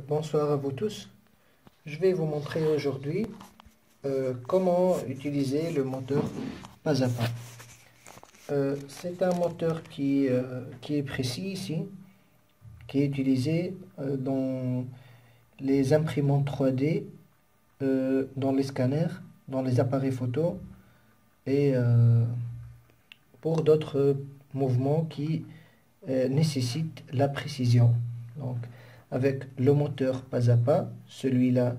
Bonsoir à vous tous. Je vais vous montrer aujourd'hui comment utiliser le moteur pas à pas. C'est un moteur qui est précis ici, qui est utilisé dans les imprimantes 3D, dans les scanners, dans les appareils photo et pour d'autres mouvements qui nécessitent la précision. Donc, avec le moteur pas à pas, celui-là,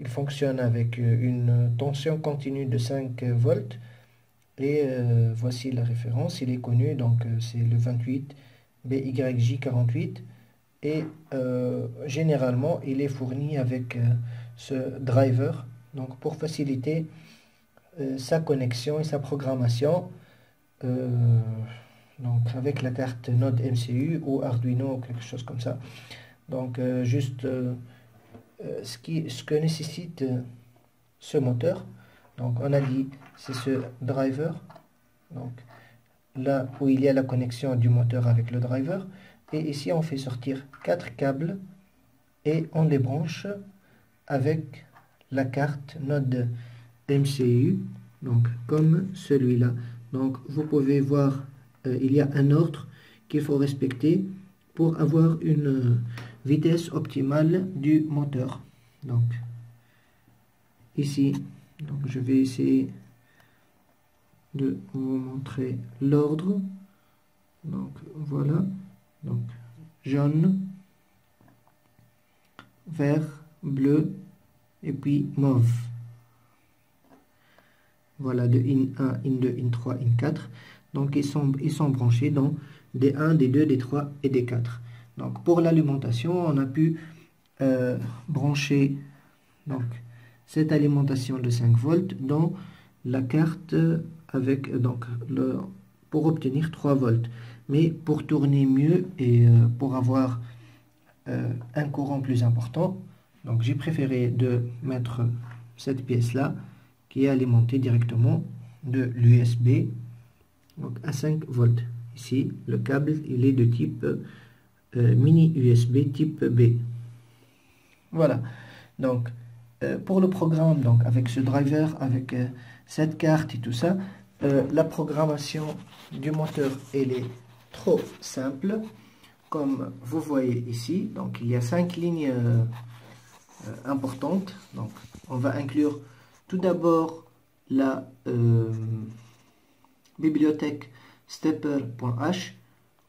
il fonctionne avec une tension continue de 5 volts. Et voici la référence, il est connu, donc c'est le 28 BYJ48. Et généralement, il est fourni avec ce driver, donc pour faciliter sa connexion et sa programmation. Donc avec la carte Node MCU ou Arduino ou quelque chose comme ça. Donc ce que nécessite ce moteur, donc on a dit c'est ce driver, donc là où il y a la connexion du moteur avec le driver, et ici on fait sortir 4 câbles et on les branche avec la carte Node MCU, donc comme celui-là. Donc vous pouvez voir il y a un ordre qu'il faut respecter pour avoir une vitesse optimale du moteur. Donc ici, donc je vais essayer de vous montrer l'ordre. Donc voilà, donc jaune, vert, bleu et puis mauve. Voilà, de in 1, in 2, in 3, in 4. Donc ils sont branchés dans des 1, des 2, des 3 et des 4. Donc pour l'alimentation, on a pu brancher donc cette alimentation de 5 volts dans la carte avec donc pour obtenir 3 volts. Mais pour tourner mieux et pour avoir un courant plus important, donc j'ai préféré de mettre cette pièce là qui est alimentée directement de l'USB à 5 volts. Ici, le câble il est de type mini USB type B. Voilà. Donc, pour le programme, donc avec ce driver, avec cette carte et tout ça, la programmation du moteur, elle est trop simple. Comme vous voyez ici, donc il y a 5 lignes importantes. Donc, on va inclure tout d'abord la bibliothèque stepper.h.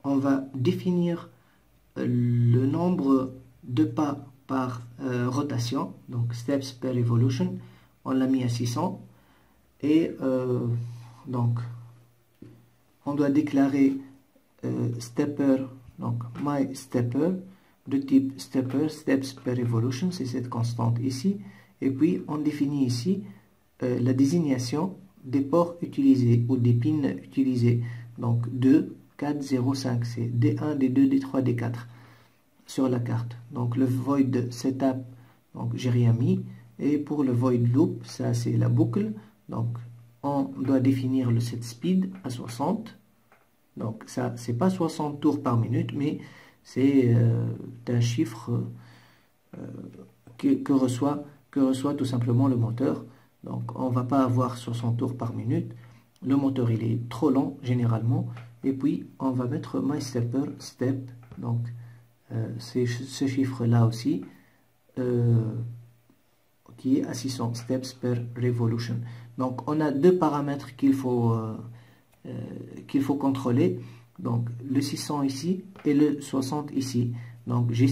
On va définir le nombre de pas par rotation, donc steps per revolution, on l'a mis à 600. Et donc on doit déclarer stepper, donc my stepper de type stepper, steps per revolution, c'est cette constante ici. Et puis on définit ici la désignation des ports utilisés ou des pins utilisés. Donc 2, 4, 0, 5, c'est D1, D2, D3, D4 sur la carte. Donc le void setup, donc j'ai rien mis. Et pour le void loop, ça c'est la boucle. Donc on doit définir le set speed à 60. Donc ça c'est pas 60 tours par minute, mais c'est un chiffre que reçoit tout simplement le moteur. Donc on va pas avoir 60 tours par minute. Le moteur il est trop lent généralement. Et puis on va mettre my stepper step. Donc c'est ce chiffre là aussi qui est à 600 steps per revolution. Donc on a deux paramètres qu'il faut contrôler. Donc le 600 ici et le 60 ici. Donc j'ai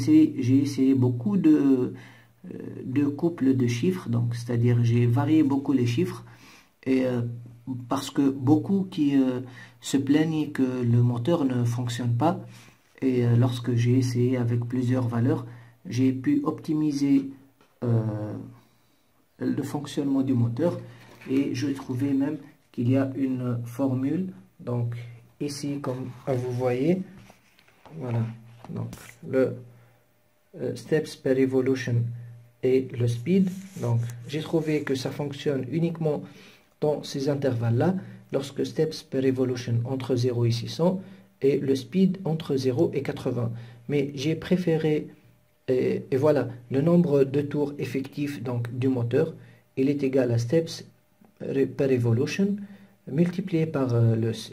essayé beaucoup de couples de chiffres, donc c'est-à-dire j'ai varié beaucoup les chiffres, et parce que beaucoup qui se plaignent que le moteur ne fonctionne pas, et lorsque j'ai essayé avec plusieurs valeurs, j'ai pu optimiser le fonctionnement du moteur, et je trouvais même qu'il y a une formule. Donc ici, comme vous voyez, voilà, donc le steps per revolution et le speed. Donc j'ai trouvé que ça fonctionne uniquement dans ces intervalles là, lorsque steps per revolution entre 0 et 600 et le speed entre 0 et 80. Mais j'ai préféré Et voilà, le nombre de tours effectifs donc, du moteur, il est égal à steps per revolution multiplié par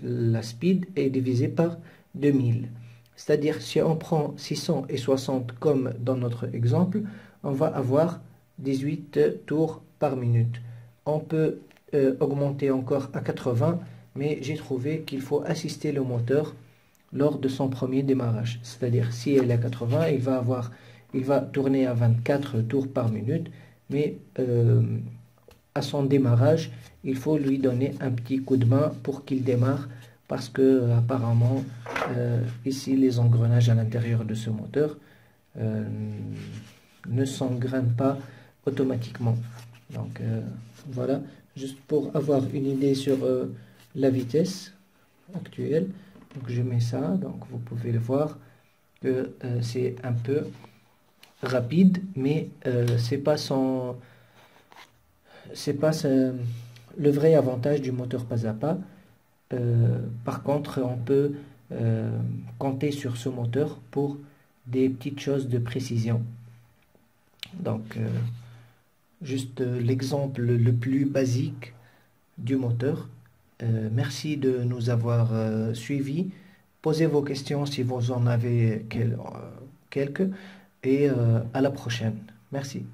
la speed et divisé par 2000. C'est-à-dire, si on prend 660 comme dans notre exemple, on va avoir 18 tours par minute. On peut augmenter encore à 80, mais j'ai trouvé qu'il faut assister le moteur lors de son premier démarrage. C'est-à-dire, si elle est à 80, il va tourner à 24 tours par minute, mais à son démarrage, il faut lui donner un petit coup de main pour qu'il démarre, parce que apparemment, ici, les engrenages à l'intérieur de ce moteur ne s'engrènent pas automatiquement. Donc voilà, juste pour avoir une idée sur la vitesse actuelle. Donc je mets ça, donc vous pouvez le voir que c'est un peu rapide, mais c'est pas le vrai avantage du moteur pas à pas. Par contre, on peut compter sur ce moteur pour des petites choses de précision. Donc juste l'exemple le plus basique du moteur. Merci de nous avoir suivis. Posez vos questions si vous en avez quelques et à la prochaine. Merci.